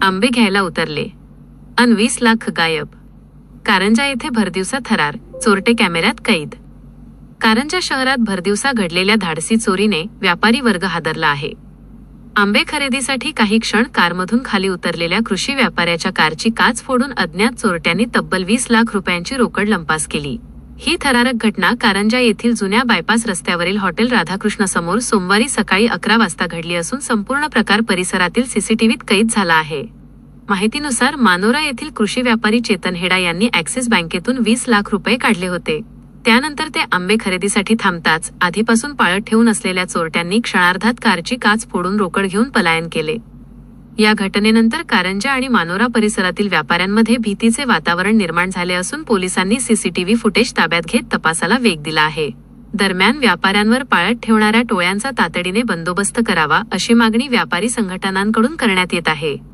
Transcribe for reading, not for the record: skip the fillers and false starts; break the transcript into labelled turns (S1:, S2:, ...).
S1: आंबे घ्यायला उतरले अन 20 लाख गायब. कारंजा येथे भरदिवसा थरार, चोरटे कॅमेऱ्यात कैद. कारंजा शहरात भरदिवसा घडलेल्या धाडसी चोरीने व्यापारी वर्ग हादरला आहे. आंबे खरेदीसाठी काही क्षण कारमधून खाली उतरलेल्या कृषी व्यापाऱ्याच्या कारची काच फोडून अज्ञात चोरट्यांनी तब्बल 20 लाख रुपयांची रोकड लंपास केली. ही थरारक घटना कारंजा येथील जुन्या बायपास रस्त्यावरील हॉटेल राधाकृष्ण समोर सोमवारी सकाळी 11 वाजता घडली असून संपूर्ण प्रकार परिसरातील सीसीटीव्हीत कैद झाला आहे. माहितीनुसार मानोरा येथील कृषी व्यापारी चेतन हेडा यांनी ॲक्सिस बँकेतून 20 लाख रुपये काढले होते. त्यानंतर ते आंबे खरेदीसाठी थांबताच आधीपासून पाळत ठेवून असलेल्या चोरट्यांनी क्षणार्धात कारची काच फोडून रोकड घेऊन पलायन केले. या घटनेनंतर कारंजा आणि मानोरा परिसरातील व्यापाऱ्यांमध्ये भीतीचे वातावरण निर्माण झाले असून पोलिसांनी सीसीटीव्ही फुटेज ताब्यात घेत तपासाला वेग दिला आहे. दरम्यान व्यापाऱ्यांवर पाळत ठेवणाऱ्या टोळ्यांचा तातडीने बंदोबस्त करावा अशी मागणी व्यापारी संघटनांकडून करण्यात येत आहे.